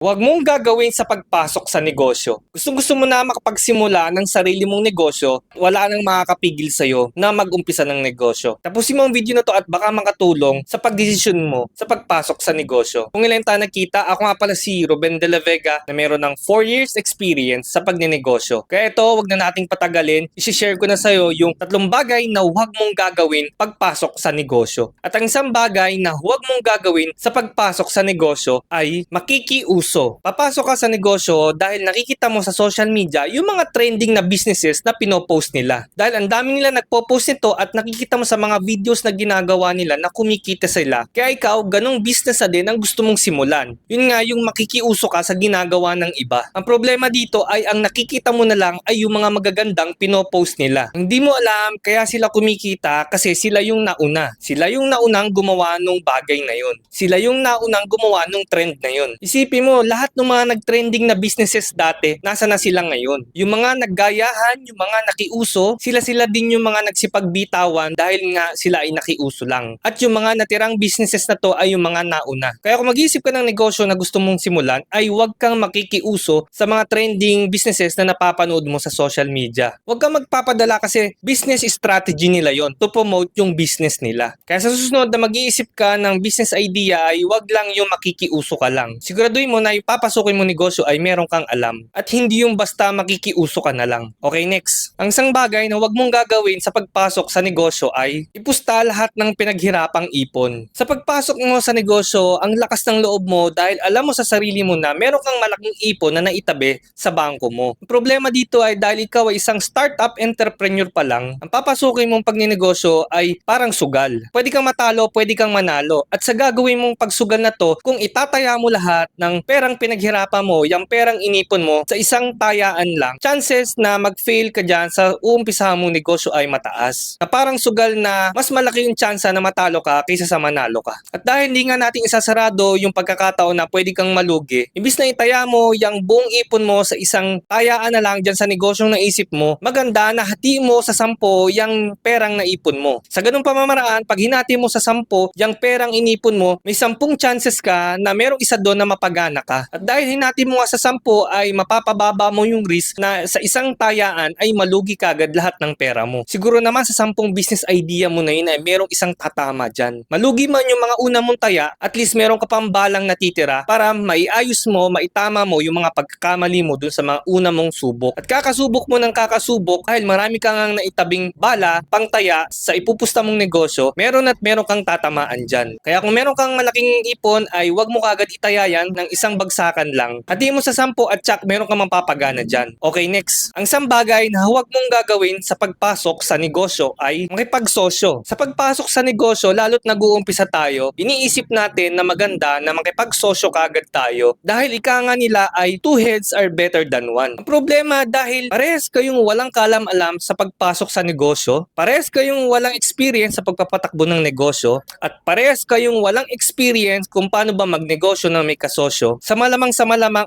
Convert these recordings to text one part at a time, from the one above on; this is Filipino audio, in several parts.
Huwag mong gagawin sa pagpasok sa negosyo. Gustong-gusto mo na makapagsimula ng sarili mong negosyo, wala nang makakapigil sa'yo na mag-umpisa ng negosyo. Tapusin mo ang video na to at baka makatulong sa pagdesisyon mo sa pagpasok sa negosyo. Kung ilan tayo nakita, ako nga pala si Ruben de la Vega na meron ng 4 years experience sa pagnenegosyo. Kaya ito, huwag na nating patagalin. I-share ko na sa'yo yung 3 bagay na huwag mong gagawin pagpasok sa negosyo. At ang isang bagay na huwag mong gagawin sa pagpasok sa negosyo ay makikiuso. Papasok ka sa negosyo dahil nakikita mo sa social media yung mga trending na businesses na pinopost nila. Dahil ang dami nila nagpo-post nito at nakikita mo sa mga videos na ginagawa nila na kumikita sila. Kaya ikaw, ganong business na din ang gusto mong simulan. Yun nga yung makikiuso ka sa ginagawa ng iba. Ang problema dito ay ang nakikita mo na lang ay yung mga magagandang pinopost nila. Hindi mo alam kaya sila kumikita kasi sila yung nauna. Sila yung naunang gumawa ng bagay na yun. Sila yung naunang gumawa ng trend na yun. Isipin mo, lahat ng mga nag-trending na businesses dati, nasa na sila ngayon? Yung mga naggayahan, yung mga nakiuso, sila din yung mga nagsipagbitawan dahil nga sila ay nakiuso lang. At yung mga natirang businesses na to ay yung mga nauna. Kaya kung mag-iisip ka ng negosyo na gusto mong simulan, ay huwag kang makikiuso sa mga trending businesses na napapanood mo sa social media. Huwag kang magpapadala kasi business strategy nila yon to promote yung business nila. Kaya sa susunod na mag-iisip ka ng business idea ay huwag lang yung makikiuso ka lang. Siguraduhin mo na ipapasukin mo negosyo ay meron kang alam at hindi yung basta makikiuso ka na lang. Okay, next. Ang isang bagay na huwag mong gagawin sa pagpasok sa negosyo ay ipusta lahat ng pinaghirapang ipon. Sa pagpasok mo sa negosyo, ang lakas ng loob mo dahil alam mo sa sarili mo na meron kang malaking ipon na naitabi sa bangko mo. Ang problema dito ay dahil ikaw ay isang startup entrepreneur pa lang, ang papasukin mong pagnenegosyo ay parang sugal. Pwede kang matalo, pwede kang manalo. At sa gagawin mong pagsugal na to, kung itataya mo lahat ng perang pinaghirapan mo, yung perang inipon mo sa isang tayaan lang, chances na mag-fail ka dyan sa uumpisahan mong negosyo ay mataas. Na parang sugal na mas malaki yung chance na matalo ka kaysa sa manalo ka. At dahil hindi nga natin isasarado yung pagkakataon na pwede kang malugi, imbis na itaya mo yung buong ipon mo sa isang tayaan na lang dyan sa negosyong naisip mo, maganda na hati mo sa 10 yung perang naipon mo. Sa ganung pamamaraan, pag hinati mo sa 10 yung perang inipon mo, may 10 chances ka na merong isa doon na mapagana ka. At dahil hinati mo nga sa 10 ay mapapababa mo yung risk na sa isang tayaan ay malugi kagad lahat ng pera mo. Siguro naman sa 10 business idea mo na yun ay merong isang tatama dyan. Malugi man yung mga una mong taya, at least meron ka pang balang natitira para maiayos mo, maitama mo yung mga pagkakamali mo dun sa mga una mong subok. At kakasubok mo ng kakasubok dahil marami kang naitabing bala, pang taya sa ipupusta mong negosyo, meron kang tatamaan dyan. Kaya kung meron kang malaking ipon ay wag mo kagad itaya yan ng isang bagsakan lang. Hati mo sa 10 at tsak meron kang mapapagana dyan. Okay, next. Ang isang bagay na huwag mong gagawin sa pagpasok sa negosyo ay makipagsosyo. Sa pagpasok sa negosyo, lalo't nag-uumpisa tayo, iniisip natin na maganda na makipagsosyo kagad tayo dahil ika nga nila ay 2 heads are better than 1. Ang problema dahil parehas kayong walang kalam-alam sa pagpasok sa negosyo, parehas kayong walang experience sa pagpapatakbo ng negosyo, at parehas kayong walang experience kung paano ba magnegosyo ng may kasosyo, sa malamang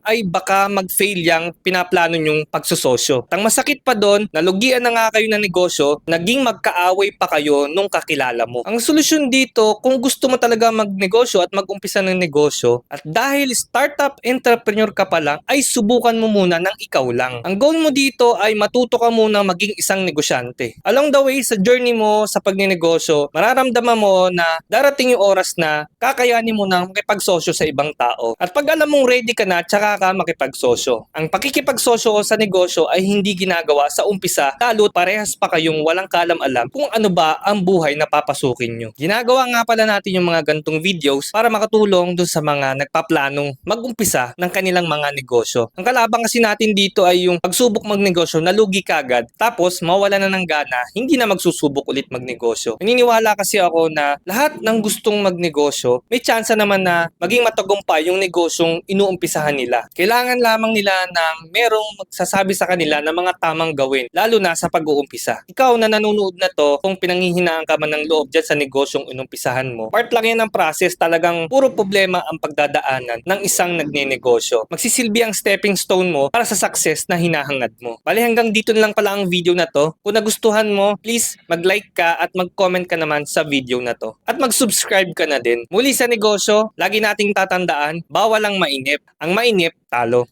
ay baka mag-fail yung pinaplano nyong pagsusosyo. Ang masakit pa doon, nalugian na nga kayo ng negosyo, naging magkaaway pa kayo nung kakilala mo. Ang solusyon dito, kung gusto mo talaga magnegosyo at mag-umpisa ng negosyo, at dahil startup entrepreneur ka pa lang, ay subukan mo muna ng ikaw lang. Ang goal mo dito ay matuto ka muna maging isang negosyante. Along the way, sa journey mo sa pagnenegosyo, mararamdaman mo na darating yung oras na kakayanin mo na makipagsosyo sa ibang tao. At pag alam mong ready ka na, tsaka ka makipagsosyo. Ang pakikipagsosyo sa negosyo ay hindi ginagawa sa umpisa, lalo't parehas pa kayong walang kalam-alam kung ano ba ang buhay na papasukin nyo. Ginagawa nga pala natin yung mga gantong videos para makatulong dun sa mga nagpaplanong mag-umpisa ng kanilang mga negosyo. Ang kalabang kasi natin dito ay yung pagsubok magnegosyo, nalugi kagad, tapos mawala na ng gana, hindi na magsusubok ulit magnegosyo. Naniniwala kasi ako na lahat ng gustong magnegosyo, may tsansa naman na maging matagumpay yung negosyong inuumpisahan nila. Kailangan lamang nila ng merong magsasabi sa kanila ng mga tamang gawin, lalo na sa pag-uumpisa. Ikaw na nanonood na to, kung pinanghihinaan ka man ng loob dyan sa negosyong inumpisahan mo, part lang yan ng process, talagang puro problema ang pagdadaanan ng isang nagnenegosyo. Magsisilbi ang stepping stone mo para sa success na hinahangad mo. Bali hanggang dito na lang pala ang video na to. Kung nagustuhan mo, please mag-like ka at mag-comment ka naman sa video na to. At mag-subscribe ka na din. Muli sa negosyo, lagi nating tatandaan, bawal ang mainip. Ang mainip, talo.